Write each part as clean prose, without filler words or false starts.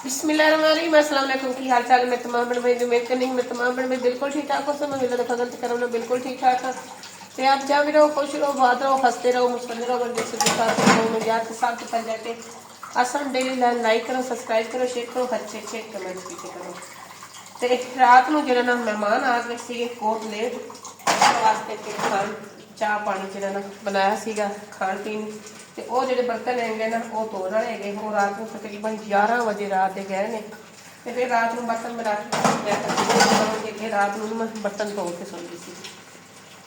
बिस्मिल्लाहिर्रहमानिर्रहीम। अस्सलाम वालेकुम। की हाल चाल में तमाम बन भाई उम्मीद करनी मैं तमाम बन भाई बिल्कुल ठीक ठाक हो। सब मैं मिला गलत करो ना बिल्कुल ठीक ठाक है। तो आप जहाँ भी रहो खुश रहो बात रहो हंसते रहो मुस्कुराते रहो बंदे से रहो मैं याद के साथ कर जाके आसान डेली लाइक करो सब्सक्राइब करो शेयर करो अच्छे अच्छे कमेंट भी करो। तो रात में जो ना मेहमान आ गए थे कोट लेट वास्ते फिर खान चाह पानी जो ना बनाया सीगा खान पीन ਤੇ ਉਹ ਜਿਹੜੇ ਬਰਤਨ ਹੈਗੇ ਨਾ ਉਹ ਧੋਣ ਵਾਲੇ ਹੈਗੇ ਉਹ ਰਾਤ ਨੂੰ ਤਕਰੀਬਨ 11 ਵਜੇ ਰਾਤ ਦੇ ਗਏ ਨੇ ਤੇ ਫਿਰ ਰਾਤ ਨੂੰ ਬਰਤਨ ਮੈਂ ਰੱਖ ਕੇ ਫਿਰ ਰਾਤ ਨੂੰ ਮੈਂ ਬਰਤਨ ਧੋ ਕੇ ਸੌਂਦੀ ਸੀ।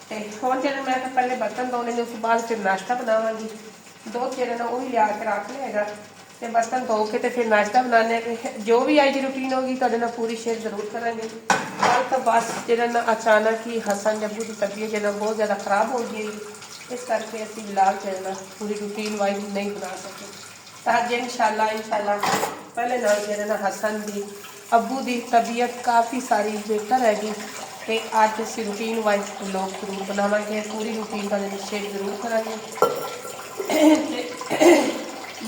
ਤੇ ਹੁਣ ਜਿਹੜੇ ਮੈਂ ਪਹਿਲੇ ਬਰਤਨ ਧੋਣੇ ਨੇ ਉਸ ਤੋਂ ਬਾਅਦ ਫਿਰ ਨਾਸ਼ਤਾ ਬਣਾਵਾਂਗੀ। ਦੁੱਧ ਜਿਹੜਾ ਨਾ ਉਹ ਵੀ ਲਿਆ ਕੇ ਰੱਖ ਲਿਆ ਹੈਗਾ ਤੇ ਬਰਤਨ ਧੋ ਕੇ ਤੇ ਫਿਰ ਨਾਸ਼ਤਾ ਬਣਾਉਣੇ ਆ। ਜੋ ਵੀ ਅੱਜ ਦੀ ਰੂਟੀਨ ਹੋਗੀ ਤੁਹਾਡੇ ਨਾਲ ਪੂਰੀ ਸ਼ੇਅਰ ਜ਼ਰੂਰ ਕਰਾਂਗੇ। ਕੱਲ ਤਾਂ ਬਸ ਜਿਹੜਾ ਨਾ ਅਚਾਨਕ ਹੀ ਹਸਨ ਜੱਬੂ ਦੀ ਤਬੀਅਤ ਜਿਹੜਾ ਬਹੁਤ ਜ਼ਿਆਦਾ ਖਰਾਬ ਹੋ ਗਈ इस करके असं बिलाल चलना पूरी रूटीन वाइज नहीं बना सके। तो अज इंशाल्लाह पहले नाल जो ना हसन की अबू की तबीयत काफ़ी सारी बेहतर हैगी तो अज अस रूटीन वाइज लोग जरूर बनावे पूरी रूटीन का शेयर जरूर करा।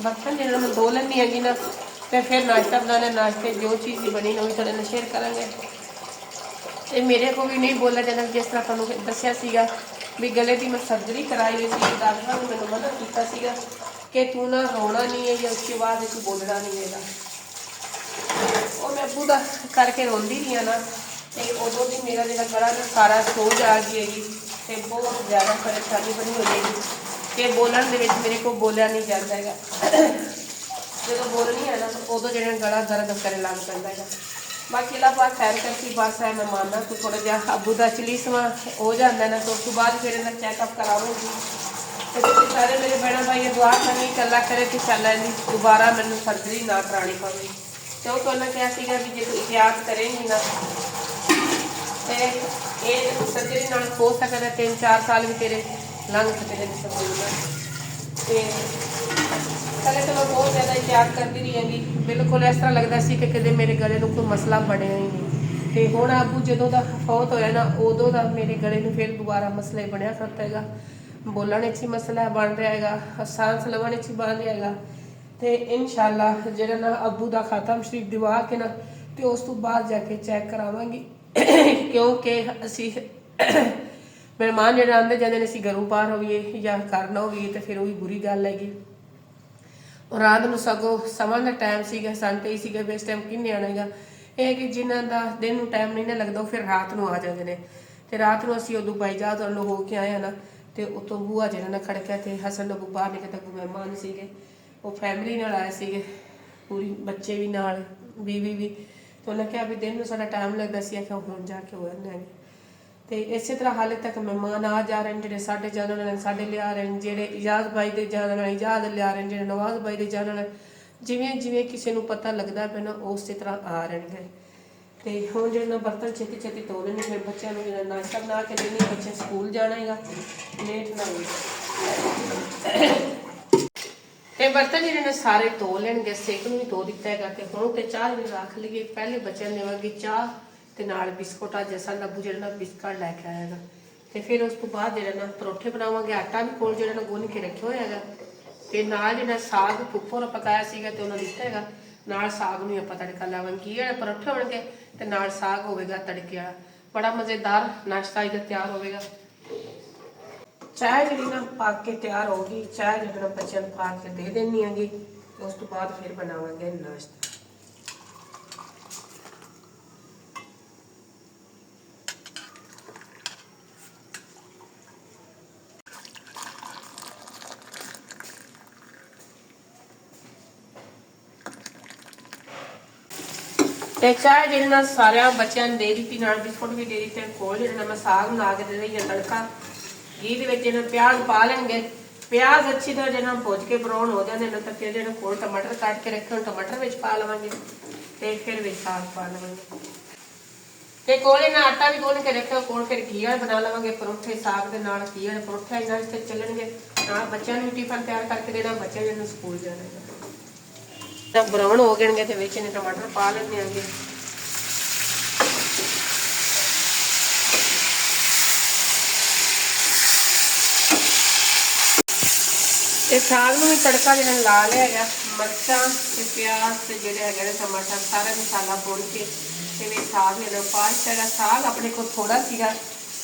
बर्तन जो मैं धो लैनी हैगी ना तो फिर नाश्ता बनाने नाश्ते जो चीज़ भी बनी ना थोड़े ना शेयर करेंगे। तो मेरे को भी नहीं बोला जाना जिस तरह तुहानू दस्सिया सीगा भी गले की मैं सर्जरी कराई हुई थी डॉक्टर ने मैंने मना किया कि तू ना रोना नहीं है या उसके बाद तू बोलना नहीं है। और मैं अबू का करके रोंदी रही हाँ ना तो उदों भी मेरा जो गला ना सारा सोज आ गई हैगी तो बहुत ज़्यादा परेशानी बनी हो जाएगी कि बोलन के मेरे को बोलिया नहीं जाता है। जो बोलनी है ना तो उदों जो गला दर्द करे लग पैंदा है। बाकी अल्लाह पाक खैर करती बस है मैं मानना तो थोड़ा जहा अबू का चली समा हो जाता ना तो उस बाद फिर इन्हें चैकअप कराऊंगी। तो सारे मेरे भैन भाई दुआ करनी कि अल्लाह करे कि चल दोबारा मैंने सर्जरी ना करानी पवे। तो उन्हें कहा सीगा भी जो तू एहतियात करेंगी ना तो ये सर्जरी नाल हो सकता 3-4 साल भी तेरे लंघ सकते हैं सर्जरी। पहले तो मैं बहुत ज़्यादा एहतियात करती रही हैगी बिल्कुल इस तरह लगता सी कि कदे मेरे गले में कोई मसला बनया ही नहीं। तो हुण अबू जदों दा फौत होया ना उदों दा मेरे गले में फिर दोबारा मसला बनया करता है। बोलने ही मसला बन रहा है सांस लवन ही बन रहा है। तो इंशाल्लाह जो ना अबू का खातम शरीफ दिवा के ना तो उस तो बाद जाके चैक करावांगी क्योंकि असी मेहमान जो आते जाते असी घरों पार होइए या घर ना होइए तो फिर वही बुरी गल हैगी। रात में सगों समझ का टाइम से सन तो यही भी इस टाइम किन्ने आना है यह कि जिन्हों का दिन में टाइम नहीं ना लगता वो फिर रात को आ जाते हैं। तो रात को असी उदों बाईजात वालों हो के आए ना तो उतों बूआ जो ना खड़किया तो हसन अबू बाहर निकलता कोई मेहमान से वो फैमिली नाल आए थे पूरी बच्चे भी नाल बीवी भी। तो उन्हें कहा भी दिन में सारा टाइम लगता सी आख्या हुण जाके हो जाने। तो इस तरह हाले तक मेहमान आ जा रहे हैं जो साढ़े जाने वाले साढ़े लिया रहे हैं जो इजाज भाई के जाने वाले इजाज लिया रहे हैं जो नवाज भाई के जाने वाले जिमें जिमें किसी को पता लगता पे ना उस तरह आ रहे हैं। तो हुण जो ना बर्तन छेती छेती धो लेने फिर बच्चों को जो नाश्ता बना के देनी बच्चे स्कूल जाना है लेट ना हो। तो बर्तन जो सारे धो लेंगे सिंक में भी धो दिता है। तो हुण तो चाह भी रख लीए पहले बच्चों देवांगी चाह ਤੇ ਨਾਲ ਬਿਸਕੁਟ ਅੱਜ ਸਾਡਾ ਅਬੂ ਜਿਹੜਾ ਨਾ ਬਿਸਕੁਟ ਲੈ ਕੇ ਆਏਗਾ। ਤੇ ਫਿਰ ਉਸ ਤੋਂ ਬਾਅਦ ਜਿਹੜਾ ਨਾ ਪਰੌਠੇ ਬਣਾਵਾਂਗੇ ਆਟਾ ਵੀ ਕੋਲ ਜਿਹੜਾ ਨਾ ਗੁੰਨ ਕੇ ਰੱਖਿਆ ਹੋਇਆ ਹੈਗਾ ਤੇ ਨਾਲ ਜਿਹੜਾ ਸਾਗ ਫੁੱਫੋ ਪਕਾਇਆ ਸੀਗਾ ਤੇ ਉਹਨਾਂ ਦਿੱਤਾ ਹੈਗਾ ਨਾਲ ਸਾਗ ਨੂੰ ਆਪਾਂ ਤੜਕਾ ਲਾਵਾਂਗੇ। ਜਿਹੜੇ ਪਰੌਠੇ ਹੋਣਗੇ ਤੇ ਨਾਲ ਸਾਗ ਹੋਵੇਗਾ ਤੜਕੇ ਵਾਲਾ ਬੜਾ ਮਜ਼ੇਦਾਰ ਨਾਸ਼ਤਾ ਇਹਦਾ ਤਿਆਰ ਹੋਵੇਗਾ। ਚਾਹ ਜਿਹੜੀ ਨਾ ਪੱਕ ਕੇ ਤਿਆਰ ਹੋ ਗਈ ਚਾਹ ਜਿਹੜਾ ਬੱਚਿਆਂ ਨੂੰ ਪਾ ਕੇ ਦੇ ਦੇਣੀ ਹੈਗੀ ਉਸ ਤੋਂ ਬਾਅਦ ਫਿਰ ਬਣਾਵਾਂਗੇ ਨਾਸ਼ਤਾ। तो चाय जी सारे बच्चों ने दे दी बिस्कुट भी दे दिते कोल जो मैं साग बना के दे रही तड़का घी के प्याज पा लेंगे। प्याज अच्छी तरह जो भुज के ब्राउन हो जाते हैं तो फिर जो कोल टमाटर काट के रखे टमाटर में पा लवेंगे तो फिर साग पा लवेंगे। तो कोल आटा भी गुन के रखे कोल फिर घी वाले बना लवेंगे परौठे साग के नाल घी वाले परौठे इन्हें चलने बच्चों भी टिफन तैयार करके देना बच्चे जो स्कूल जाना ब्राउन हो गए तो बिच टमाटर पा लेने आगे। ਤੇ ਸਾਗ ਨੂੰ ਵੀ ਤੜਕਾ ਜਿਹੜਾ ਲਾ ਲਿਆ ਹੈਗਾ, ਮਿਰਚਾਂ ਤੇ ਪਿਆਜ਼ ਤੇ ਜਿਹੜੇ ਹੈਗੇ ਨੇ ਟਮਾਟਰ ਸਾਰਾ ਮਸਾਲਾ ਭੁੰਨ ਕੇ ਤੇ ਵੀ ਸਾਗ ਜਿਹੜਾ ਪਾ ਦਿੱਤਾ। ਸਾਗ ਆਪਣੇ ਕੋਲ ਥੋੜਾ ਸੀਗਾ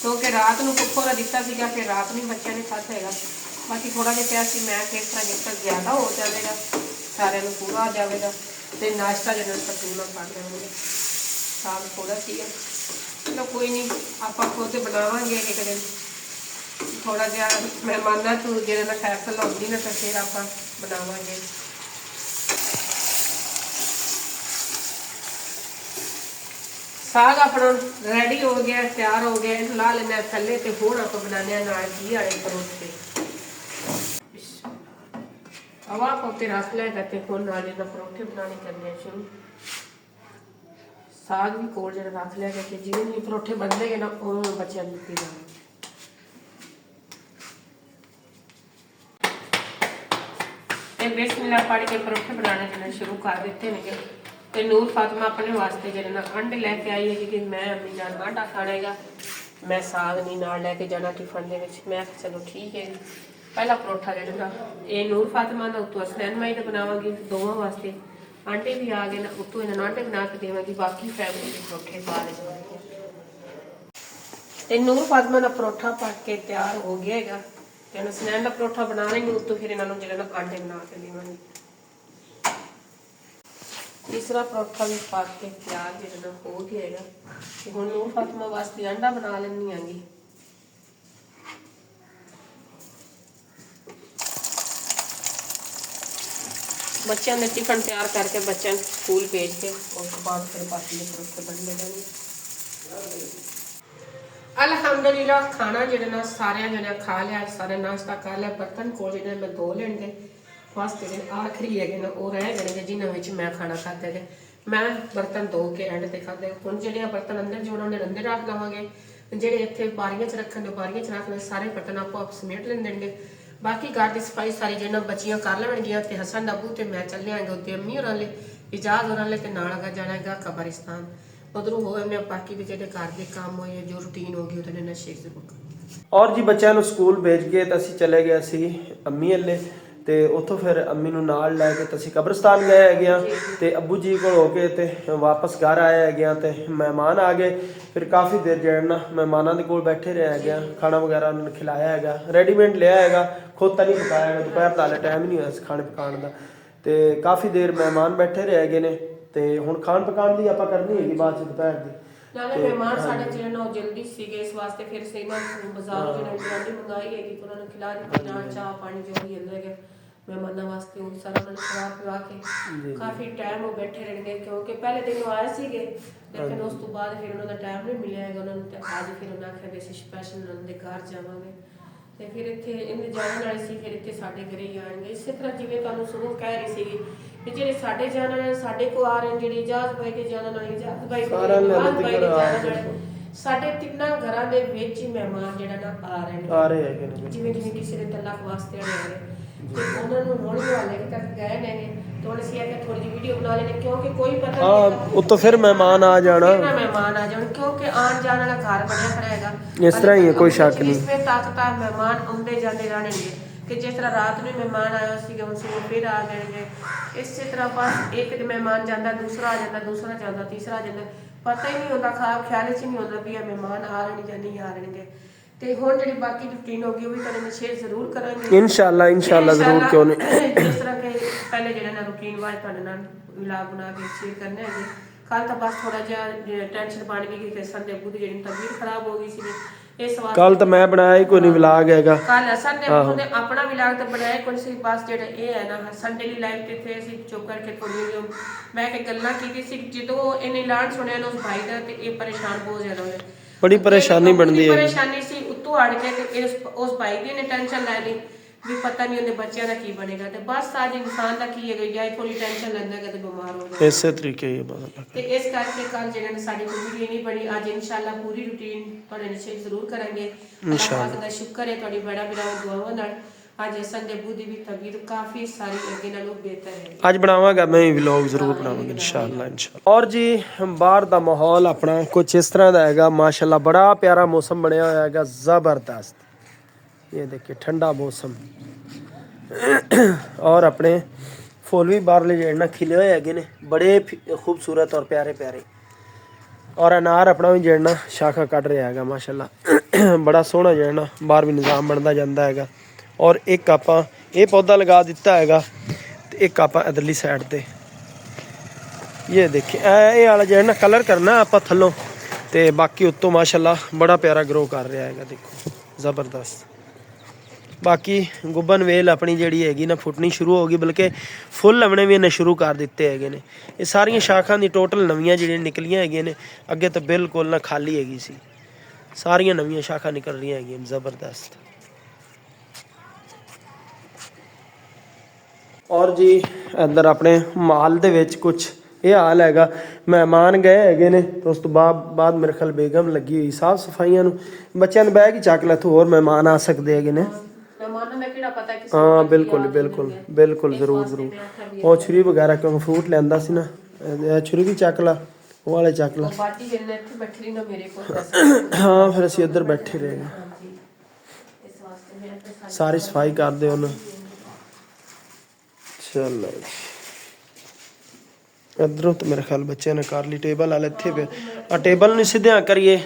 ਕਿਉਂਕਿ ਰਾਤ ਨੂੰ ਕੁੱਕੋ ਦਾ ਦਿੱਤਾ ਸੀਗਾ, ਫਿਰ ਰਾਤ ਨੂੰ ਬੱਚਿਆਂ ਨੇ ਖਾਧਾ ਹੈਗਾ। ਬਾਕੀ ਥੋੜਾ ਜਿਹਾ ਪਿਆ ਸੀ, ਮੈਂ ਫਿਰ ਤਰ੍ਹਾਂ ਜਿੱਦਾਂ ਜ਼ਿਆਦਾ ਹੋ ਜਾਵੇਗਾ ਸਾਰਿਆਂ ਨੂੰ ਪੂਰਾ ਆ ਜਾਵੇਗਾ ਤੇ ਨਾਸ਼ਤਾ ਜਿਹੜਾ ਤਕਰੀਬਨ ਕਰ ਲਵਾਂਗੇ। ਸਾਗ ਥੋੜਾ ਸੀਗਾ, ਚਲੋ ਕੋਈ ਨਹੀਂ, ਆਪਾਂ ਖੁਦ ਬਣਾਵਾਂਗੇ ਇੱਕ ਦਿਨ। ਥੋੜਾ ਜਿਹਾ ਮਹਿਮਾਨਾਂ ਤੋਂ ਜਿਹੜੇ ਨਾਲ ਖੈਰ ਲਾਉਂਦੀ ਨਾ ਤਾਂ ਫਿਰ ਆਪਾਂ ਬਣਾਵਾਂਗੇ। ਸਾਗ ਆਪਣਾ ਰੈਡੀ ਹੋ ਗਿਆ, ਤਿਆਰ ਹੋ ਗਿਆ, ਇਹਨੂੰ ਲਾ ਲੈਣਾ ਥੱਲੇ ਤੇ ਹੁਣ ਆਪਾਂ ਬਣਾਉਂਦੇ ਹਾਂ ਨਾਲ ਘੀ ਵਾਲੇ ਪਰੌਂਠੇ। ਹਵਾ ਕੋਤੇ ਰੱਖ ਲਿਆ ਤੇ ਹੁਣ ਨਾਲ ਇਹਦਾ ਪਰੌਂਠੇ ਬਣਾਉਣੇ ਕਰਨੇ ਸ਼ੁਰੂ। ਸਾਗ ਵੀ ਕੋਲ ਜਿਹੜਾ ਰੱਖ ਲਿਆ ਕਿ ਜਿਵੇਂ ਵੀ ਪਰੌਂਠੇ ਬਣਨਗੇ ਨਾ ਉਹ ਬੱਚਿਆਂ ਨੂੰ ਦਿੱਤੇ ਜਾਣਗੇ। ਬਿਸਮਿल्लाह पढ़ के परोठे बनाने देना शुरू कर दिते ने। ते नूर फातिमा अपने वास्ते जेरे ना अंडे लेके आई है कि मैं अम्मी जान आटा खानेगा, मैं साग नहीं नाल लेके जाना टिफन दे विच। मैं चलो ठीक है, पहला परोठा जेड़ा ना ये नूर फातिमा दा उत्तों हसनैन माई दा बनावांगी दोवां वास्ते। आंटे भी आ गए ना, उत्तों इन्हां आंटे बना के देवांगी, बाकी फैमिली दे परोठे पा ले जावांगी। ते नूर फातिमा दा परोठा पक के तैयार हो गया हैगा। ਤੇ ਸਨੈਨ ਦਾ ਪਰੌਠਾ ਬਣਾ ਲੈਂਗੇ, ਉੱਤੋਂ ਫਿਰ ਇਹਨਾਂ ਨੂੰ ਜਿਹੜਾ ਨਾ ਆਂਡੇ ਬਣਾ ਕੇ ਦੇਵਾਂਗੇ। ਤੀਸਰਾ ਪਰੌਠਾ ਵੀ ਪਾ ਕੇ ਤਿਆਰ ਜਿਹੜਾ ਨਾ ਹੋ ਗਿਆ ਹੈਗਾ ਤੇ ਹੁਣ ਨੂਰ ਫਾਤਿਮਾ ਵਾਸਤੇ ਆਂਡਾ ਬਣਾ ਲੈਣੀ ਆਂਗੀ। ਬੱਚਿਆਂ ਦੇ ਟਿਫਨ ਤਿਆਰ ਕਰਕੇ ਬੱਚਿਆਂ ਨੂੰ ਸਕੂਲ ਭੇਜ ਕੇ ਉਸ ਤੋਂ ਬਾਅਦ ਫਿਰ ਬਾਕੀ ਦੇ ਪਰੌਠੇ ਬਣ ਜਾਣਗੇ। ਅਲਹਮਦੁਲਿਲਾ ਖਾਣਾ ਜਿਹੜਾ ਨਾ ਸਾਰਿਆਂ ਜਣਿਆਂ ਖਾ ਲਿਆ, ਸਾਰੇ ਨਾਸ਼ਤਾ ਕਰ ਲਿਆ। ਬਰਤਨ ਕੋਲ ਜਿਹੜੇ ਮੈਂ ਧੋ ਲੈਣਗੇ ਵਾਸਤੇ ਜਿਹੜੇ ਆਖਰੀ ਹੈਗੇ ਨਾ ਉਹ ਰਹਿ ਜਾਣਗੇ ਜਿਨ੍ਹਾਂ ਵਿੱਚ ਮੈਂ ਖਾਣਾ ਖਾਧਾ ਹੈ। ਮੈਂ ਬਰਤਨ ਧੋ ਕੇ ਐਂਡ ਤੇ ਖਾਧੇ। ਹੁਣ ਜਿਹੜੇ ਬਰਤਨ ਅੰਦਰ ਜੋ ਉਹਨਾਂ ਨੇ ਅੰਦਰ ਰੱਖ ਲਵਾਂਗੇ, ਜਿਹੜੇ ਇੱਥੇ ਬਾਰੀਆਂ 'ਚ ਰੱਖਣ ਦੇ ਬਾਰੀਆਂ 'ਚ ਰੱਖ ਲੈ, ਸਾਰੇ ਬਰਤਨ ਆਪੋ ਆਪ ਸਮੇਟ ਲੈਂਦੇ। ਬਾਕੀ ਘਰ ਦੀ ਸਫਾਈ ਸਾਰੀ ਜਿਹਨਾਂ ਬੱਚੀਆਂ ਕਰ ਲੈਣਗੀਆਂ ਤੇ ਹਸਨ ਦਾ ਬੂ ਤੇ ਮੈਂ ਚੱਲਿਆਂਗੇ ਉੱਤੇ ਅੰਮੀ ਹੋਰਾਂ ਲਈ, ਇਜਾਜ਼ ਹੋਰਾਂ ਲਈ ਤੇ ਨਾਲ ਅਗਾ ਜਾਣਾਗਾ ਕਬਰਿਸਤਾਨ। ਉਧਰੋਂ ਹੋਏ ਮੈਂ ਬਾਕੀ ਦੇ ਜਿਹੜੇ ਘਰ ਦੇ ਕੰਮ ਹੋਏ ਜੋ ਰੂਟੀਨ ਹੋ ਗਈ ਉਹਦੇ ਨਾਲ ਸ਼ੇਖ ਜ਼ਰੂਰ। ਔਰ ਜੀ ਬੱਚਿਆਂ ਨੂੰ ਸਕੂਲ ਭੇਜ ਕੇ ਤਾਂ ਅਸੀਂ ਚਲੇ ਗਏ ਸੀ ਅੰਮੀ ਅੱਲੇ ਤੇ ਉੱਥੋਂ ਫਿਰ ਅੰਮੀ ਨੂੰ ਨਾਲ ਲੈ ਕੇ ਅਸੀਂ ਕਬਰਸਤਾਨ ਗਏ ਹੈਗੇ ਆ ਤੇ ਅੱਬੂ ਜੀ ਕੋਲ ਹੋ ਕੇ ਤੇ ਵਾਪਸ ਘਰ ਆਏ ਹੈਗੇ ਆ ਤੇ ਮਹਿਮਾਨ ਆ ਗਏ। ਫਿਰ ਕਾਫੀ ਦੇਰ ਜਿਹੜਾ ਨਾ ਮਹਿਮਾਨਾਂ ਦੇ ਕੋਲ ਬੈਠੇ ਰਹੇ ਹੈਗੇ ਆ, ਖਾਣਾ ਵਗੈਰਾ ਉਹਨਾਂ ਨੂੰ ਖਿਲਾਇਆ ਹੈਗਾ, ਰੈਡੀਮੇਡ ਲਿਆ ਹੈਗਾ, ਖੁਦ ਤਾਂ ਨਹੀਂ ਪਕਾਇਆ ਹੈਗਾ, ਦੁਪਹਿਰ ਦਾ ਟਾਈਮ ਹੀ ਨਹੀਂ ਹੋਇਆ ਖਾਣੇ ਪਕਾਉਣ ਦਾ। ਤੇ ਕਾਫੀ ਦੇਰ ਮਹਿਮਾਨ ਬੈਠੇ ਰਹੇ ਹੈਗੇ ਨੇ ਤੇ ਹੁਣ ਖਾਣ ਪਕਾਉਣ ਦੀ ਆਪਾਂ ਕਰਨੀ ਹੈਗੀ ਬਾਅਦ ਚ ਦੁਪਹਿਰ ਦੀ। ਨਾਲੇ ਮਹਿਮਾਨ ਸਾਡੇ ਜਿਹੜੇ ਨਾ ਜਲਦੀ ਸੀਗੇ ਇਸ ਵਾਸਤੇ ਫਿਰ ਸੇਮਾ ਬਾਜ਼ਾਰੋਂ ਜਿਹੜਾ ਬਿਰਿਆਨੀ ਮੰਗਾਈ ਹੈਗੀ ਉਹਨਾਂ ਨੂੰ ਖਿਲਾ ਦਿੱਤੀ, ਨਾਲ ਚਾਹ ਪਾਣੀ ਜੋ ਵੀ ਹੁੰਦਾ ਹੈਗਾ ਮਹਿਮਾਨਾਂ ਵਾਸਤੇ ਉਹ ਸਾਰਾ ਉਹਨਾਂ ਨੂੰ ਖਵਾ ਪਿਵਾ ਕੇ ਕਾਫੀ ਟਾਈਮ ਉਹ ਬੈਠੇ ਰਹਿਣਗੇ ਕਿਉਂਕਿ ਪਹਿਲੇ ਦਿਨ ਉਹ ਆਏ ਸੀਗੇ ਲੇਕਿਨ ਉਸ ਤੋਂ ਬਾਅਦ ਫਿਰ ਉਹਨਾਂ ਦਾ ਟਾਈਮ ਨਹੀਂ ਮਿਲਿਆ ਹੈਗਾ ਉਹਨਾਂ ਨੂੰ। ਤੇ ਅੱਜ ਫਿਰ ਉਹਨਾਂ ਆਖਿਆ ਵੀ ਅਸੀਂ ਸਪੈਸ਼ਲ ਉਹਨਾਂ ਦੇ ਘਰ ਜਾਵਾਂਗੇ ਤੇ ਫਿਰ ਇੱਥੇ ਇਹਨੇ ਜਾਣ ਵਾਲੇ ਸੀ, ਫਿਰ ਇੱਥੇ ਸਾਡੇ ਘਰੇ ਹੀ ਆਣਗੇ। ਇਸੇ ਤਰ੍ਹਾਂ ਜਿਵੇਂ ਤੁਹਾਨੂੰ ਸੁਣੋ ਕਹਿ ਰਹੀ ਸੀਗੀ ਕਿ ਜਿਹੜੇ ਸਾਡੇ ਜਾਣ ਵਾਲੇ ਸਾਡੇ ਕੋ ਆ ਰਹੇ ਜਿਹੜੇ ਇਜਾਜ਼ ਬਾਈ ਕੇ ਜਾਣ ਵਾਲੇ ਇਜਾਜ਼ ਬਾਈ ਦੇ ਜਾਣ ਵਾਲੇ ਸਾਡੇ ਤਿੰਨਾਂ ਘਰਾਂ ਦੇ ਵਿੱਚ ਹੀ ਮਹਿਮਾਨ ਜਿਹੜਾ ਨਾ ਆ ਰਹੇ ਹੈਗੇ ਨੇ। ਜਿਵੇਂ ਕਿਸੇ ਦੇ ਤਲਾਕ ਵਾਸਤੇ ਆਏ ਨੇ ਤੇ ਉਹਨਾਂ ਨੂੰ ਹੁਣ ਵਾਲੇ ਤੱਕ ਗਏ ਨੇ ਤੇ ਹੁਣ ਅਸੀਂ ਆਖਿਆ ਥੋੜੀ ਜਿਹੀ ਵੀਡੀਓ ਬਣਾ ਲੈਣੇ ਕਿਉਂਕਿ ਕੋਈ ਪਤਾ ਨਹੀਂ ਉੱਤੋਂ ਫਿਰ ਮਹਿਮਾਨ ਆ ਜਾਣਾ ਕਿਉਂਕਿ ਆਉਣ ਜਾਣ ਵਾਲਾ ਘਰ ਬਣਿਆ ਖੜਾ ਹੈਗਾ। ਇਸ ਤਰ੍ਹਾਂ ਹੀ ਹੈ, ਕੋਈ ਸ਼ੱਕ ਨਹੀਂ। ਇਸਵੇਂ ਤਾਕਤਾਂ ਮਹਿਮਾਨ ਆਉਂਦੇ ਜਾਂਦੇ ਰਹਿਣਗੇ ਕਿ ਜਿਸ ਤਰ੍ਹਾਂ ਰਾਤ ਨੂੰ ਮਹਿਮਾਨ ਆਇਆ ਸੀਗਾ ਹੁਣ ਸਵੇਰ ਫਿਰ ਆ ਜਾਣਗੇ। ਇਸੇ ਤਰ੍ਹਾਂ ਬਸ ਇੱਕ ਮਹਿਮਾਨ ਜਾਂਦਾ ਦੂਸਰਾ ਆ ਜਾਂਦਾ, ਦੂਸਰਾ ਜਾਂਦਾ ਤੀਸਰਾ ਆ ਜਾਂਦਾ, ਪਤਾ ਹੀ ਨਹੀਂ ਹੁੰਦਾ, ਖਿਆਲ 'ਚ ਨਹੀਂ ਹੁੰਦਾ ਵੀ ਇਹ ਮਹਿਮਾਨ ਆ ਰਹੇ ਜਾਂ ਨਹੀਂ ਆ ਰਹੇ। ਤੇ ਹੁਣ ਜਿਹੜੀ ਬਾਕੀ ਰੂਟੀਨ ਹੋ ਗਈ ਉਹ ਵੀ ਤੁਹਾਨੂੰ ਸ਼ੇਅਰ ਜ਼ਰੂਰ ਕਰਾਂਗੇ ਇਨਸ਼ਾਅੱਲਾ ਜ਼ਰੂਰ। ਕਿਉਂ ਨਹੀਂ ਜਿਸ ਤਰ੍ਹਾਂ ਕਿ ਪਹਿਲੇ ਜਿਹੜਾ ਨਾ ਰੂਟੀਨ ਵਾਈਜ਼ ਤੁਹਾਡੇ ਨਾਲ ਵਲੌਗ ਬਣਾ ਕੇ ਸ਼ੇਅਰ ਕਰਨੇ ਹੈਗੇ। ਕੱਲ ਤਾਂ ਬਸ ਥੋੜਾ ਜਿਹਾ ਟੈਨਸ਼ਨ ਬਣ ਗਈ ਕਿ ਸੰਡੇ ਬੁੱਧ ਜਿਹੜੀ ਤਬੀਅਤ ਖਰਾਬ ਹੋ ਗਈ ਸੀ ਇਸ ਵਾਸਤੇ ਕੱਲ ਤਾਂ ਮੈਂ ਬਣਾਇਆ ਹੀ ਕੋਈ ਨਹੀਂ ਵਲੌਗ ਹੈਗਾ। ਕੱਲ ਸੰਡੇ ਬੁੱਧ ਨੇ ਆਪਣਾ ਵਲੌਗ ਤਾਂ ਬਣਾਇਆ ਕੋਈ ਸੀ, ਬਸ ਜਿਹੜਾ ਇਹ ਹੈ ਨਾ ਸੰਡੇ ਦੀ ਲਾਈਵ ਤੇ ਇੱਥੇ ਅਸੀਂ ਚੁੱਪ ਕਰਕੇ ਥੋੜੀ ਮੈਂ ਕਿ ਗੱਲਾਂ ਕੀਤੀ ਸੀ। ਜਦੋਂ ਇਹਨੇ ਐਲਾਨ ਸੁਣਿਆ ਨਾ ਉਸ ਭਾਈ ਦਾ ਤੇ ਇਹ ਪਰੇਸ਼ਾਨ ਬਹੁਤ ਜ਼ਿਆਦਾ ਹੋਇਆ, ਬੜੀ ਪਰੇਸ਼ਾਨੀ ਬਣਦੀ ਹੈ। ਪਰੇਸ਼ਾਨੀ ਸੀ ਉੱਤੋਂ ਅੜ ਕੇ ਤੇ ਉਸ ਭਾਈ ਦੀ ਨੇ ਟੈਨਸ਼ਨ ਲੈ ਲਈ ਵੀ ਪਤਾ ਨਹੀਂ ਉਹਦੇ ਬੱਚਿਆਂ ਦਾ ਕੀ ਬਣੇਗਾ। ਤੇ ਬਸ ਅੱਜ ਇਨਸਾਨ ਦਾ ਕੀ ਹੈ ਜਾਂ ਥੋੜੀ ਟੈਨਸ਼ਨ ਲੈਂਦਾ ਕਿ ਬਿਮਾਰ ਹੋ ਜਾਂਦਾ ਇਸੇ ਤਰੀਕੇ ਹੀ ਬਦਲ। ਤੇ ਇਸ ਕਰਕੇ ਕੱਲ ਜਿਹੜਾ ਸਾਡੀ ਕੋਈ ਵੀਡੀਓ ਨਹੀਂ ਬਣੀ, ਅੱਜ ਇਨਸ਼ਾਅੱਲਾ ਪੂਰੀ ਰੂਟੀਨ ਤੁਹਾਡੇ ਨਾਲ ਸ਼ੇਅਰ ਜ਼ਰੂਰ ਕਰਾਂਗੇ। ਅੱਲਾਹ ਦਾ ਸ਼ੁਕਰ ਹੈ ਤੁਹਾਡੀ ਬੜਾ ਦੁਆਵਾਂ ਨਾਲ ਅੱਜ ਸੰਡੇ ਬੁੱਧੀ ਵੀ ਤਬੀਅਤ ਕਾਫੀ ਸਾਰੀ ਅੱਗੇ ਨਾਲੋਂ ਬਿਹਤਰ ਹੈ। ਅੱਜ ਬਣਾਵਾਂਗਾ ਮੈਂ ਵੀ ਵਲੌਗ ਜ਼ਰੂਰ ਬਣਾਵਾਂਗਾ ਇਨਸ਼ਾਅੱਲਾ। ਔਰ ਜੀ ਬਾਹਰ ਦਾ ਮਾਹੌਲ ਆਪਣਾ ਕੁਝ ਇਸ ਤਰ੍ਹਾਂ ਦਾ ਹੈਗਾ ਮਾਸ਼ਾਅੱਲਾ, ਬੜਾ ਪਿਆਰਾ ਮੌਸਮ ਬਣਿਆ ਹੋਇਆ ਹੈਗਾ, ਜ਼ਬਰਦस्त। ये देखिए ठंडा मौसम ਔਰ ਆਪਣੇ ਫੁੱਲ ਵੀ ਬਾਹਰਲੇ ਜਿਹੜੇ ਨਾ ਖਿਲੇ ਹੋਏ ਹੈਗੇ ਨੇ, ਬੜੇ ਖੂਬਸੂਰਤ ਔਰ ਪਿਆਰੇ ਪਿਆਰੇ। ਔਰ ਅਨਾਰ ਆਪਣਾ ਵੀ ਜਿਹੜਾ ਨਾ ਸ਼ਾਖਾ ਕੱਢ ਰਿਹਾ ਹੈਗਾ ਮਾਸ਼ਾਅੱਲਾ, ਬੜਾ ਸੋਹਣਾ ਜਿਹੜਾ ਨਾ ਬਾਹਰ ਵੀ ਨਿਜ਼ਾਮ ਬਣਦਾ ਜਾਂਦਾ ਹੈਗਾ। ਔਰ ਇੱਕ ਆਪਾਂ ਇਹ ਪੌਦਾ ਲਗਾ ਦਿੱਤਾ ਹੈਗਾ ਤੇ ਇੱਕ ਆਪਾਂ ਇਧਰਲੀ ਸਾਈਡ ਤੇ ਇਹ ਦੇਖੇ ਇਹ ਵਾਲਾ ਜਿਹੜਾ ਨਾ ਕਲਰ ਕਰਨਾ ਆਪਾਂ ਥੱਲੋਂ, ਤੇ ਬਾਕੀ ਉੱਤੋਂ ਮਾਸ਼ਾਅੱਲਾ ਬੜਾ ਪਿਆਰਾ ਗਰੋ ਕਰ ਰਿਹਾ ਹੈਗਾ, ਦੇਖੋ ਜ਼ਬਰਦਸਤ। ਬਾਕੀ ਗੁੱਬਨ ਵੇਲ ਆਪਣੀ ਜਿਹੜੀ ਹੈਗੀ ਨਾ ਫੁੱਟਣੀ ਸ਼ੁਰੂ ਹੋ ਗਈ, ਬਲਕਿ ਫੁੱਲ ਆਉਣੇ ਵੀ ਇਹਨੇ ਸ਼ੁਰੂ ਕਰ ਦਿੱਤੇ ਹੈਗੇ ਨੇ। ਇਹ ਸਾਰੀਆਂ ਸ਼ਾਖਾਂ ਦੀ ਟੋਟਲ ਨਵੀਆਂ ਜਿਹੜੀਆਂ ਨਿਕਲੀਆਂ ਹੈਗੀਆਂ ਨੇ, ਅੱਗੇ ਤਾਂ ਬਿਲਕੁਲ ਨਾ ਖਾਲੀ ਹੈਗੀ ਸੀ, ਸਾਰੀਆਂ ਨਵੀਆਂ ਸ਼ਾਖਾਂ ਨਿਕਲ ਰਹੀਆਂ ਹੈਗੀਆਂ ਜ਼ਬਰਦਸਤ। ਔਰ ਜੀ ਇੱਧਰ ਆਪਣੇ ਮਾਲ ਦੇ ਵਿੱਚ ਕੁਛ ਇਹ ਹਾਲ ਹੈਗਾ, ਮਹਿਮਾਨ ਗਏ ਹੈਗੇ ਨੇ ਤੇ ਉਸ ਤੋਂ ਬਾਅਦ ਮੇਰੇ ਖਿਆਲ ਬੇਗਮ ਲੱਗੀ ਹੋਈ ਸਾਫ ਸਫਾਈਆਂ ਨੂੰ। ਬੱਚਿਆਂ ਨੂੰ ਬਹਿ ਕੇ ਚੱਕ ਲੈ, ਹੋਰ ਮਹਿਮਾਨ ਆ ਸਕਦੇ ਹੈਗੇ ਨੇ। ਹਾਂ ਬਿਲਕੁਲ ਬਿਲਕੁਲ ਬਿਲਕੁਲ, ਜ਼ਰੂਰ ਜ਼ਰੂਰ। ਉਹ ਛੁਰੀ ਵਗੈਰਾ ਕਿਉਂ ਫਰੂਟ ਲੈਂਦਾ ਸੀ ਨਾ, ਇਹ ਛੁਰੀ ਵੀ ਚੱਕ ਲਾ, ਉਹ ਵਾਲੇ ਚੱਕ ਲਾ। ਹਾਂ ਫਿਰ ਅਸੀਂ ਇੱਧਰ ਬੈਠੇ ਰਹੇ, ਸਾਰੀ ਸਫਾਈ ਕਰਦੇ ਉਹਨੂੰ। ਚਲੋ ਇੱਧਰੋਂ ਤਾਂ ਮੇਰੇ ਖਿਆਲ ਬੱਚਿਆਂ ਨੇ ਕਰ ਲਈ। ਟੇਬਲ ਵਾਲੇ ਇੱਥੇ ਪਏ ਆ, ਟੇਬਲ ਨੂੰ ਸਿੱਧਿਆਂ ਕਰੀਏ।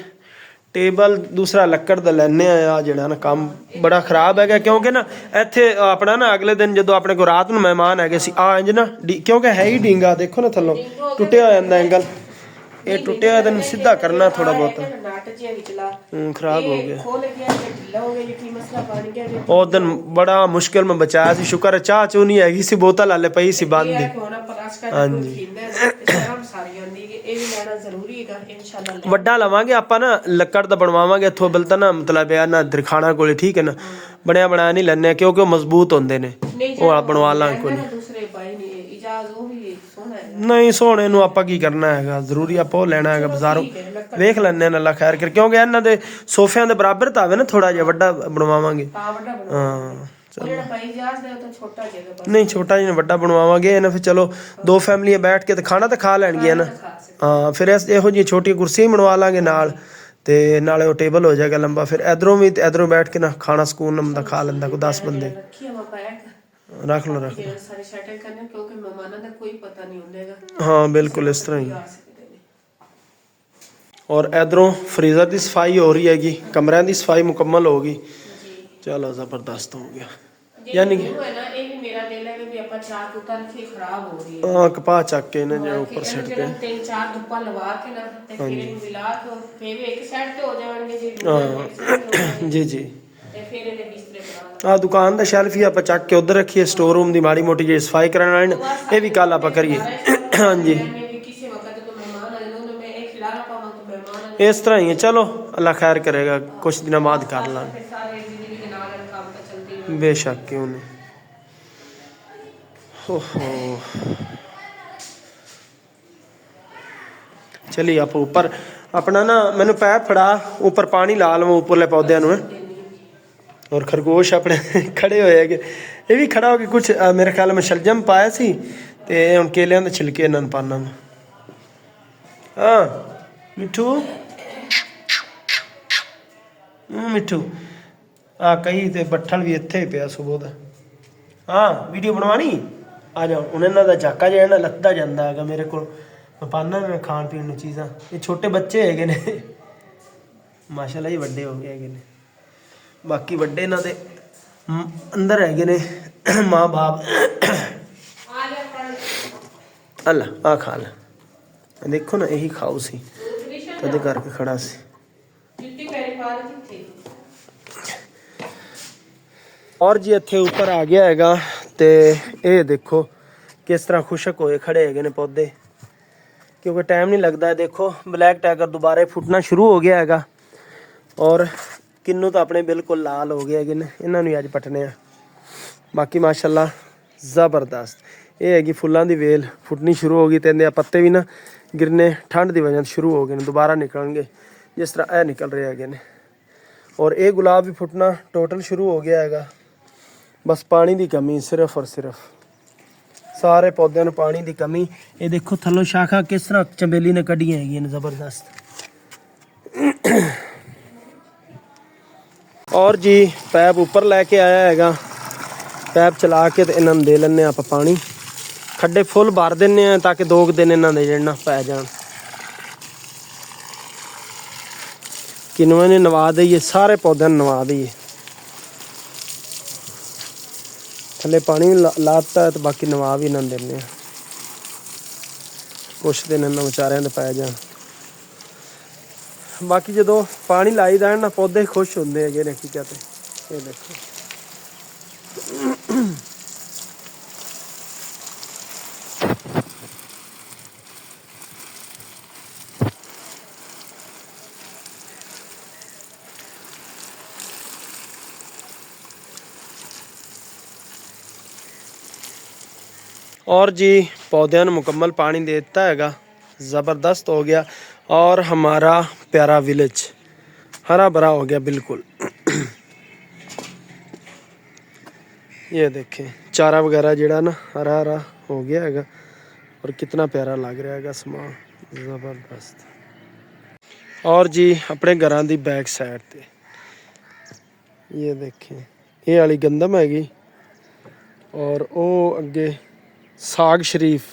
ਟੇਬਲ ਦੂਸਰਾ ਲੱਕੜ ਦਾ ਲੈਣੇ ਆ, ਜਿਹੜਾ ਨਾ ਕੰਮ ਬੜਾ ਖਰਾਬ ਹੈਗਾ, ਕਿਉਂਕਿ ਨਾ ਇੱਥੇ ਆਪਣਾ ਨਾ ਅਗਲੇ ਦਿਨ ਜਦੋਂ ਆਪਣੇ ਕੋਲ ਰਾਤ ਨੂੰ ਮਹਿਮਾਨ ਹੈਗੇ ਸੀ ਆ ਇੰਜ ਨਾ ਕਿਉਂਕਿ ਹੈ ਹੀ ਡੀਂਗਾ, ਦੇਖੋ ਨਾ ਥੱਲੋਂ ਟੁੱਟਿਆ ਹੋ ਜਾਂਦਾ ਐਂਗਲ, ਇਹ ਟੁੱਟਿਆ ਹੋਇਆ ਤੈਨੂੰ ਸਿੱਧਾ ਕਰਨਾ ਥੋੜਾ ਬਹੁਤ, ਖਰਾਬ ਹੋ ਗਿਆ। ਉਹ ਦਿਨ ਬੜਾ ਮੁਸ਼ਕਿਲ ਮੈਂ ਬਚਾਇਆ ਸੀ, ਸ਼ੁਕਰ ਚਾਹ ਚੂ ਨਹੀਂ ਹੈਗੀ ਸੀ, ਬੋਤਲ ਹਾਲੇ ਪਈ ਸੀ ਬੰਦ ਦੀ। ਹਾਂਜੀ ਵੱਡਾ ਲਵਾਂਗੇ ਆਪਾਂ ਨਾ, ਲੱਕੜ ਦਾ ਬਣਵਾਵਾਂਗੇ ਇੱਥੋਂ ਬਲਤਾ ਨਾ, ਮਤਲਬ ਇਹ ਨਾ ਦਰਖਾਣਾ ਕੋਲੇ, ਠੀਕ ਹੈ ਨਾ, ਬਣਿਆ ਬਣਾਇਆ ਨਹੀਂ ਲੈਣੇ ਕਿਉਂਕਿ ਉਹ ਮਜ਼ਬੂਤ ਹੁੰਦੇ ਨੇ, ਉਹ ਬਣਵਾ ਲਾਂਗੇ ਕੋਈ ਨਹੀਂ। ਸੋਹਣੇ ਨੂੰ ਆਪਾਂ ਕੀ ਕਰਨਾ ਹੈਗਾ, ਜ਼ਰੂਰੀ ਆਪਾਂ ਉਹ ਲੈਣਾ ਹੈਗਾ ਬਾਜ਼ਾਰੋਂ, ਵੇਖ ਲੈਣੇ ਨੇ ਅੱਲਾ ਖੈਰ ਕਰ, ਕਿਉਂਕਿ ਇਹਨਾਂ ਦੇ ਸੋਫਿਆਂ ਦੇ ਬਰਾਬਰ ਤਾਂ ਆਵੇ ਨਾ, ਥੋੜਾ ਜਿਹਾ ਵੱਡਾ ਬਣਵਾਵਾਂਗੇ। ਹਾਂ ਨਹੀਂ ਛੋਟਾ ਜਿਹਾ ਵੱਡਾ ਬਣਵਾਵਾਂਗੇ ਨਾ, ਫਿਰ ਚਲੋ ਦੋ ਫੈਮਲੀਆਂ ਬੈਠ ਕੇ ਤੇ ਖਾਣਾ ਤਾਂ ਖਾ ਲੈਣਗੀਆਂ ਨਾ। ਹਾਂ ਫਿਰ ਇਹੋ ਜਿਹੀ ਛੋਟੀ ਕੁਰਸੀ ਬਣਵਾ ਲਾਂਗੇ ਨਾਲ, ਤੇ ਨਾਲੇ ਉਹ ਟੇਬਲ ਹੋ ਜਾਏਗਾ ਲੰਬਾ, ਫਿਰ ਇਧਰੋਂ ਵੀ ਤੇ ਇਧਰੋਂ ਬੈਠ ਕੇ ਨਾ ਖਾਣਾ ਸਕੂਨ ਨਾਲ ਬੰਦਾ ਖਾ ਲੈਂਦਾ, ਕੋਈ 10 ਬੰਦੇ ਰੱਖ ਲਓ ਰੱਖ ਲਓ। ਹਾਂ ਬਿਲਕੁਲ ਇਸ ਤਰ੍ਹਾਂ ਹੀ। ਔਰ ਇਧਰੋਂ ਫਰੀਜ਼ਰ ਦੀ ਸਫਾਈ ਹੋ ਰਹੀ ਹੈਗੀ, ਕਮਰਿਆਂ ਦੀ ਸਫਾਈ ਮੁਕੰਮਲ ਹੋ ਗਈ। ਚਲੋ ਜ਼ਬਰਦਸਤ ਹੋ ਗਿਆ। ਯਾਨੀ ਕਿ ਹਾਂ ਕਪਾਹ ਚੱਕ ਕੇ ਨਾ ਜਿਹੜਾ ਉੱਪਰ ਸਿੱਟ ਕੇ 3-4 ਧੁੱਪਾਂ ਲਵਾ ਕੇ ਨਾ ਤੇ ਫਿਰ ਇਹਨੂੰ ਮਿਲਾ ਕੇ ਫੇਰ ਵੀ ਇੱਕ ਸਾਈਡ ਤੇ ਹੋ ਜਾਣਗੇ ਜੀ। ਹਾਂ ਜੀ ਜੀ। ਤੇ ਫਿਰ ਇਹਦੇ ਬਿਸਤਰੇ ਬਣਾ ਆ ਦੁਕਾਨ ਦਾ ਸ਼ੈਲਫ ਹੀ ਆਪਾਂ ਚੱਕ ਕੇ ਉਧਰ ਰੱਖੀਏ, ਸਟੋਰ ਰੂਮ ਦੀ ਮਾੜੀ ਮੋਟੀ ਜਿਹੀ ਸਫਾਈ ਕਰਨ ਵਾਲੀ, ਇਹ ਵੀ ਕੱਲ ਆਪਾਂ ਕਰੀਏ। ਹਾਂਜੀ ਇਸ ਤਰ੍ਹਾਂ ਹੀ ਹੈ, ਚਲੋ ਅੱਲਾ ਖੈਰ ਕਰੇਗਾ, ਕੁਛ ਦਿਨਾਂ ਬਾਅਦ ਕਰ ਲਾਂਗੇ ਬੇਸ਼ੱਕ, ਕਿਉਂ ਨਹੀਂ। ਓਹੋ ਚਲੀ ਆਪਾਂ ਉੱਪਰ ਆਪਣਾ ਨਾ, ਮੈਨੂੰ ਪੈਪ ਫੜਾ, ਉੱਪਰ ਪਾਣੀ ਲਾ ਲਵਾਂ ਉੱਪਰਲੇ ਪੌਦਿਆਂ ਨੂੰ। ਔਰ ਖਰਗੋਸ਼ ਆਪਣੇ ਖੜੇ ਹੋਏ ਹੈਗੇ, ਇਹ ਵੀ ਖੜਾ ਹੋ ਕੇ ਕੁਛ ਮੇਰੇ ਖਿਆਲ ਮੈਂ ਸ਼ਲਜਮ ਪਾਇਆ ਸੀ, ਤੇ ਹੁਣ ਕੇਲਿਆਂ ਦੇ ਛਿਲਕੇ ਇਹਨਾਂ ਨੂੰ ਪਾਣਾ ਮੈਂ। ਹਾਂ ਮਿੱਠੂ ਮਿੱਠੂ ਆ ਕਹੀ ਤੇ ਬੱਠਲ ਵੀ ਇੱਥੇ ਹੀ ਪਿਆ ਸੁਬਹ ਦਾ। ਹਾਂ ਵੀਡੀਓ ਬਣਵਾਣੀ, ਆ ਜਾਓ। ਹੁਣ ਇਹਨਾਂ ਦਾ ਝਾਕਾ ਜਿਹੜਾ ਨਾ ਲੱਥਦਾ ਜਾਂਦਾ ਹੈਗਾ ਮੇਰੇ ਕੋਲ, ਮੈਂ ਪਾਉਂਦਾ ਮੈਂ ਖਾਣ ਪੀਣ ਨੂੰ ਚੀਜ਼ਾਂ। ਇਹ ਛੋਟੇ ਬੱਚੇ ਹੈਗੇ ਨੇ ਮਾਸ਼ਾਅੱਲਾ ਹੀ ਵੱਡੇ ਹੋ ਗਏ ਹੈਗੇ ਨੇ, ਬਾਕੀ ਵੱਡੇ ਇਹਨਾਂ ਦੇ ਅੰਦਰ ਹੈਗੇ ਨੇ ਮਾਂ ਬਾਪ। ਅੱਲਾ ਆ ਖਾ ਲੈ, ਦੇਖੋ ਨਾ ਇਹੀ ਖਾਓ ਸੀ, ਉਹਦੇ ਕਰਕੇ ਖੜਾ ਸੀ। ਔਰ ਜੀ ਇੱਥੇ ਉੱਪਰ ਆ ਗਿਆ ਹੈਗਾ, ਤੇ ਇਹ ਦੇਖੋ ਕਿਸ ਤਰ੍ਹਾਂ ਖੁਸ਼ਕ ਹੋਏ ਖੜੇ ਹੈਗੇ ਨੇ ਪੌਦੇ, ਕਿਉਂਕਿ ਟਾਈਮ ਨਹੀਂ ਲੱਗਦਾ। ਦੇਖੋ ਬਲੈਕ ਟਾਈਗਰ ਦੁਬਾਰੇ ਫੁੱਟਣਾ ਸ਼ੁਰੂ ਹੋ ਗਿਆ ਹੈਗਾ, ਔਰ ਕਿੰਨੂ ਤਾਂ ਆਪਣੇ ਬਿਲਕੁਲ ਲਾਲ ਹੋ ਗਏ ਹੈਗੇ ਨੇ, ਇਹਨਾਂ ਨੂੰ ਅੱਜ ਪਟਨੇ ਆ। ਬਾਕੀ ਮਾਸ਼ਾਅੱਲਾ ਜ਼ਬਰਦਸਤ ਇਹ ਹੈਗੀ ਫੁੱਲਾਂ ਦੀ ਵੇਲ ਫੁੱਟਣੀ ਸ਼ੁਰੂ ਹੋ ਗਈ, ਤੇ ਇਹਦੇ ਪੱਤੇ ਵੀ ਨਾ ਗਿਰਨੇ ਠੰਡ ਦੀ ਵਜ੍ਹਾ ਸ਼ੁਰੂ ਹੋ ਗਏ ਨੇ, ਦੁਬਾਰਾ ਨਿਕਲਣਗੇ ਜਿਸ ਤਰ੍ਹਾਂ ਇਹ ਨਿਕਲ ਰਹੇ ਹੈਗੇ ਨੇ। ਔਰ ਇਹ ਗੁਲਾਬ ਵੀ ਫੁੱਟਣਾ ਟੋਟਲ ਸ਼ੁਰੂ ਹੋ ਗਿਆ ਹੈਗਾ, ਬਸ ਪਾਣੀ ਦੀ ਕਮੀ ਸਿਰਫ ਔਰ ਸਿਰਫ, ਸਾਰੇ ਪੌਦਿਆਂ ਨੂੰ ਪਾਣੀ ਦੀ ਕਮੀ। ਇਹ ਦੇਖੋ ਥੱਲੋਂ ਸ਼ਾਖਾ ਕਿਸ ਤਰ੍ਹਾਂ ਚੰਬੇਲੀ ਨੇ ਕੱਢੀਆਂ ਹੈਗੀਆਂ ਨੇ ਜ਼ਬਰਦਸਤ। ਔਰ ਜੀ ਪੈਪ ਉੱਪਰ ਲੈ ਕੇ ਆਇਆ ਹੈਗਾ, ਪੈਪ ਚਲਾ ਕੇ ਤੇ ਇਹਨਾਂ ਨੂੰ ਦੇ ਲੈਂਦੇ ਆਪਾਂ ਪਾਣੀ। ਖੱਡੇ ਫੁੱਲ ਭਰ ਦਿੰਦੇ ਆ ਤਾਂ ਕਿ 2 ਦਿਨ ਇਹਨਾਂ ਦੇ ਜਿਹੜਾ ਪੈ ਜਾਣ। ਕਿਨੂਆਂ ਨੇ ਨਵਾ ਦਈਏ, ਸਾਰੇ ਪੌਦਿਆਂ ਨੂੰ ਨਵਾ ਦਈਏ। ਥੱਲੇ ਪਾਣੀ ਵੀ ਲਾਤਾ ਤੇ ਬਾਕੀ ਨਵਾ ਵੀ ਇਹਨਾਂ ਨੂੰ ਦਿੰਦੇ ਆ, ਕੁਛ ਦਿਨ ਇਹਨਾਂ ਵਿਚਾਰਿਆਂ ਦੇ ਪੈ ਜਾਣ। ਬਾਕੀ ਜਦੋਂ ਪਾਣੀ ਲਾਈਦਾ ਨਾ ਪੌਦੇ ਖੁਸ਼ ਹੁੰਦੇ ਹੈਗੇ ਨੇ। ਕੀ ਕਹਤੇ ਇਹ ਦੇਖੋ और जी पौधों ने मुकम्मल पानी दे देता हैगा, ज़बरदस्त हो गया और हमारा प्यारा विलेज हरा भरा हो गया बिल्कुल। ये देखें चारा वगैरह जड़ा ना हरा हरा हो गया हैगा और कितना प्यारा लग रहा हैगा समा, ज़बरदस्त। और जी अपने घरों की बैक साइड पे ये देखें ये वाली गंदम हैगी और वो अगे साग शरीफ।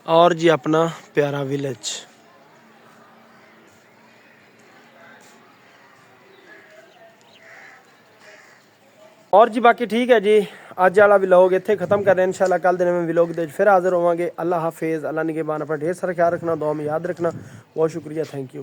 और जी अपना प्यारा विलेज। और जी बाकी ठीक है जी, अज वाला व्लॉग इत्थे खत्म कर रहे हैं। इंशाल्लाह कल दिन में व्लॉग दे फिर हाजिर होवांगे। अल्लाह हाफिज़, अल्लाह निगहबान, अपना ढेर सारा ख्याल रखना, दुआ में याद रखना। बहुत शुक्रिया, थैंक यू।